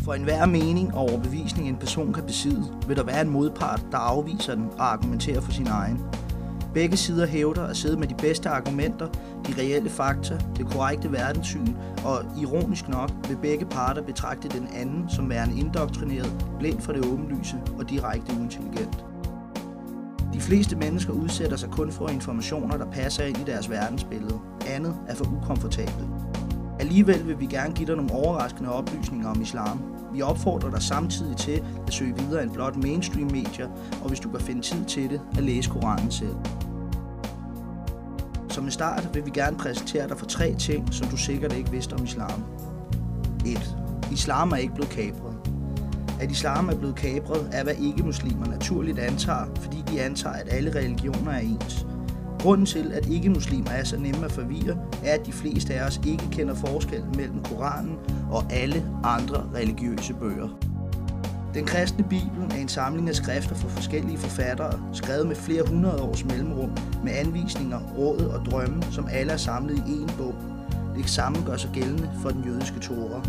For enhver mening og overbevisning en person kan besidde, vil der være en modpart, der afviser den og argumenterer for sin egen. Begge sider hævder at sidde med de bedste argumenter, de reelle fakta, det korrekte verdenssyn, og ironisk nok vil begge parter betragte den anden som værende indoktrineret, blind for det åbenlyse og direkte uintelligent. De fleste mennesker udsætter sig kun for informationer, der passer ind i deres verdensbillede. Andet er for ukomfortabelt. Alligevel vil vi gerne give dig nogle overraskende oplysninger om islam. Vi opfordrer dig samtidig til at søge videre end blot mainstream-medier, og hvis du kan finde tid til det, at læse Koranen selv. Som en start vil vi gerne præsentere dig for 3 ting, som du sikkert ikke vidste om islam. 1. Islam er ikke blevet kapret. At islam er blevet kapret er, hvad ikke-muslimer naturligt antager, fordi de antager, at alle religioner er ens. Grunden til, at ikke-muslimer er så nemme at forvirre, er, at de fleste af os ikke kender forskellen mellem Koranen og alle andre religiøse bøger. Den kristne bibel er en samling af skrifter fra forskellige forfattere, skrevet med flere hundrede års mellemrum, med anvisninger, råd og drømme, som alle er samlet i én bog. Det samme gør sig gældende for den jødiske Tora.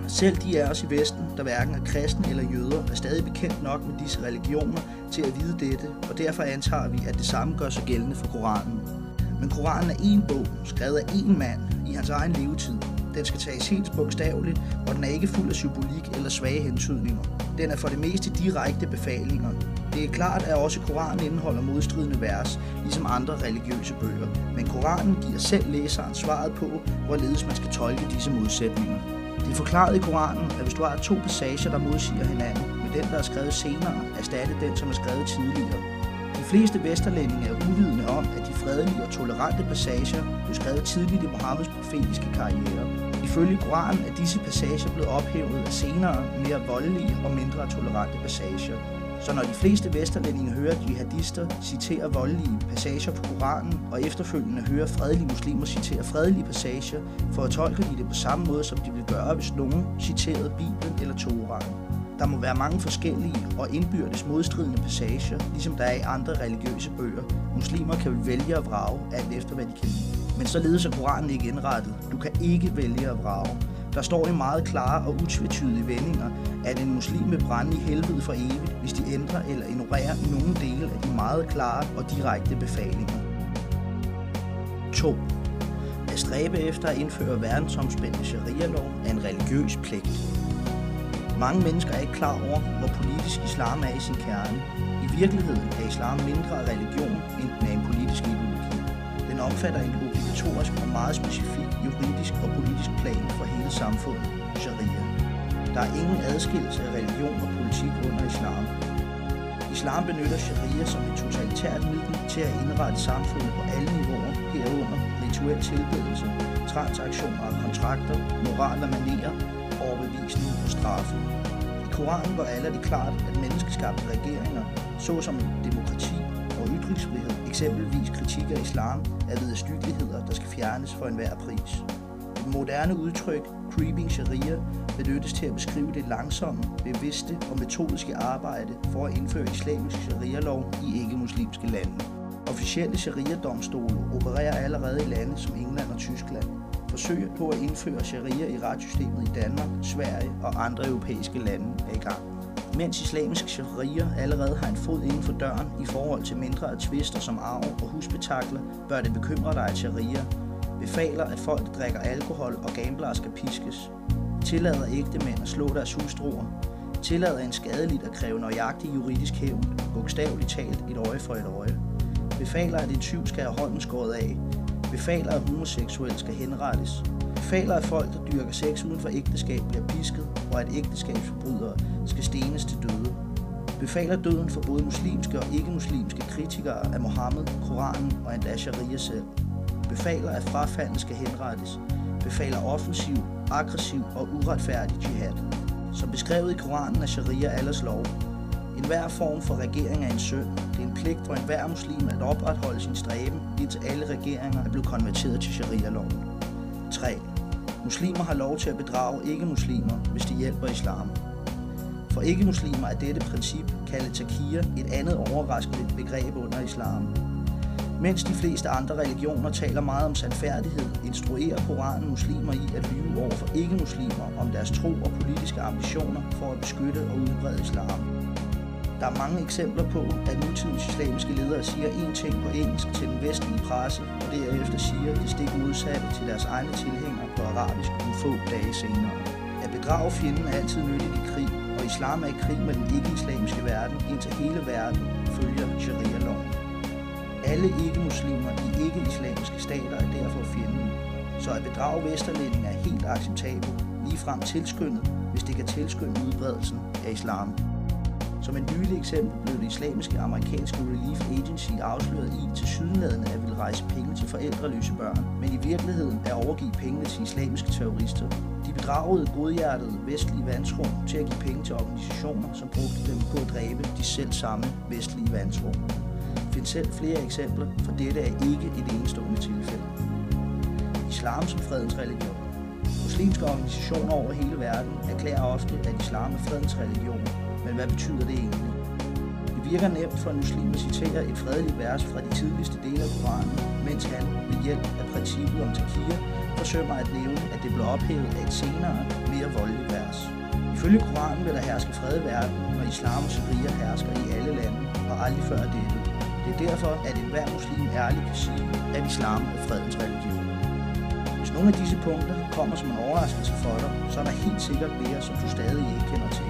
Selv de af os i Vesten, der hverken er kristne eller jøder, er stadig bekendt nok med disse religioner til at vide dette, og derfor antager vi, at det samme gør sig gældende for Koranen. Men Koranen er én bog, skrevet af én mand i hans egen levetid. Den skal tages helt bogstaveligt, og den er ikke fuld af symbolik eller svage hentydninger. Den er for det meste direkte befalinger. Det er klart, at også Koranen indeholder modstridende vers, ligesom andre religiøse bøger. Men Koranen giver selv læseren svaret på, hvorledes man skal tolke disse modsætninger. Det er forklaret i Koranen, at hvis du har 2 passager, der modsiger hinanden, med den, der er skrevet senere, erstatte den, som er skrevet tidligere. De fleste vesterlændinge er uvidende om, at de fredelige og tolerante passager blev skrevet tidligt i Muhammeds profetiske karriere. Ifølge Koranen er disse passager blevet ophævet af senere, mere voldelige og mindre tolerante passager. Så når de fleste vesterlændinge hører jihadister citere voldelige passager på Koranen, og efterfølgende hører fredelige muslimer citere fredelige passager, fortolker de det på samme måde, som de ville gøre, hvis nogen citerede Bibelen eller Toraen. Der må være mange forskellige og indbyrdes modstridende passager, ligesom der er i andre religiøse bøger. Muslimer kan vælge at vrage, alt efter hvad de kan lide. Men således er Koranen ikke indrettet. Du kan ikke vælge at vrage. Der står i meget klare og utvetydige vendinger, at en muslim vil brænde i helvede for evigt, hvis de ændrer eller ignorerer nogle dele af de meget klare og direkte befalinger. 2. At stræbe efter at indføre verdensomspændende sharia-lov er en religiøs pligt. Mange mennesker er ikke klar over, hvor politisk islam er i sin kerne. I virkeligheden er islam mindre religion, end den er en politisk ideologi. Den omfatter en obligatorisk og meget specifik juridisk og politisk plan for hele samfundet, sharia. Der er ingen adskillelse af religion og politik under islam. Islam benytter sharia som et totalitært middel til at indrette samfundet på alle niveauer, herunder rituel tilbedelse, transaktioner og kontrakter, moral og manerer, overbevisning og straffe. I Koranen går alle det klart, at menneskeskabte regeringer, såsom demokrati og ytringsfrihed, eksempelvis kritik af islam, er vederstyggeligheder, der skal fjernes for enhver pris. Det moderne udtryk, creeping sharia, benyttes til at beskrive det langsomme, bevidste og metodiske arbejde for at indføre islamisk sharia-lov i ikke-muslimske lande. Officielle sharia-domstole opererer allerede i lande som England og Tyskland. Forsøg på at indføre sharia i retssystemet i Danmark, Sverige og andre europæiske lande er i gang. Mens islamisk sharia allerede har en fod inden for døren i forhold til mindre af tvister som arv og husbetakler, bør det bekymre dig, at sharia befaler, at folk, der drikker alkohol og gamblere, skal piskes. Tillader ægtemænd at slå deres hustruer. Tillader en skadelidt at kræve nøjagtig juridisk hævn, bogstaveligt talt et øje for et øje. Befaler, at en tyv skal have hånden skåret af. Befaler, at homoseksuelle skal henrettes. Befaler, at folk, der dyrker sex uden for ægteskab, bliver pisket, og at ægteskabsforbrydere skal stenes til døde. Befaler døden for både muslimske og ikke-muslimske kritikere af Mohammed, Koranen og endda sharia selv. Befaler, at frafaldne skal henrettes. Befaler offensiv, aggressiv og uretfærdig jihad. Som beskrevet i Koranen er sharia Allahs lov. Enhver form for regering er en synd. Det er en pligt for enhver muslim at opretholde sin stræben, indtil alle regeringer er blevet konverteret til sharia-loven. 3. Muslimer har lov til at bedrage ikke-muslimer, hvis de hjælper islam. For ikke-muslimer er dette princip kaldet taqiya, et andet overraskende begreb under islam. Mens de fleste andre religioner taler meget om sandfærdighed, instruerer Koranen muslimer i at lyve over for ikke-muslimer om deres tro og politiske ambitioner for at beskytte og udbrede islam. Der er mange eksempler på, at nutidens islamiske ledere siger én ting på engelsk til den vestlige presse, og derefter siger det stik modsatte til deres egne tilhængere på arabisk nogle få dage senere. At bedrage fjenden er altid nyttigt i krig, og islam er i krig med den ikke-islamiske verden, indtil hele verden følger sharia-loven. Alle ikke-muslimer i ikke-islamiske stater er derfor fjenden, så at bedrage vesterlændinge er helt acceptabelt, ligefrem tilskyndet, hvis det kan tilskynde udbredelsen af islam. Som et nyligt eksempel blev det islamiske amerikanske Relief Agency afsløret i tilsyneladende at ville rejse penge til forældreløse børn, men i virkeligheden at overgive pengene til islamiske terrorister. De bedragede godhjertede vestlige vantro til at give penge til organisationer, som brugte dem på at dræbe de selv samme vestlige vantro. Find selv flere eksempler, for dette er ikke et enestående tilfælde. Islam som fredens religion. Muslimske organisationer over hele verden erklærer ofte, at islam er fredens religion. Men hvad betyder det egentlig? Det virker nemt for en muslim at citere et fredeligt vers fra de tidligste dele af Koranen, mens han ved hjælp af princippet om takia forsømmer at nævne, at det blev ophævet af et senere, mere voldeligt vers. Ifølge Koranen vil der herske fred i verden, når islam og sharia hersker i alle lande, og aldrig før dette. Det er derfor, at enhver muslim ærligt kan sige, at islam er fredens religion. Hvis nogle af disse punkter kommer som en overraskelse for dig, så er der helt sikkert mere, som du stadig ikke kender til.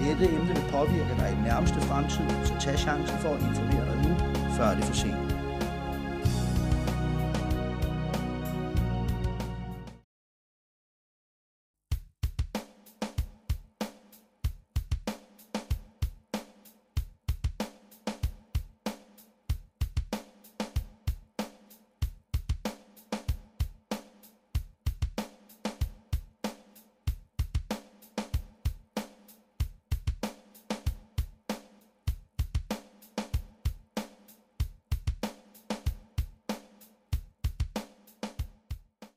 Dette emne vil påvirke dig i den nærmeste fremtid, så tag chancen for at informere dig nu, før det er for sent.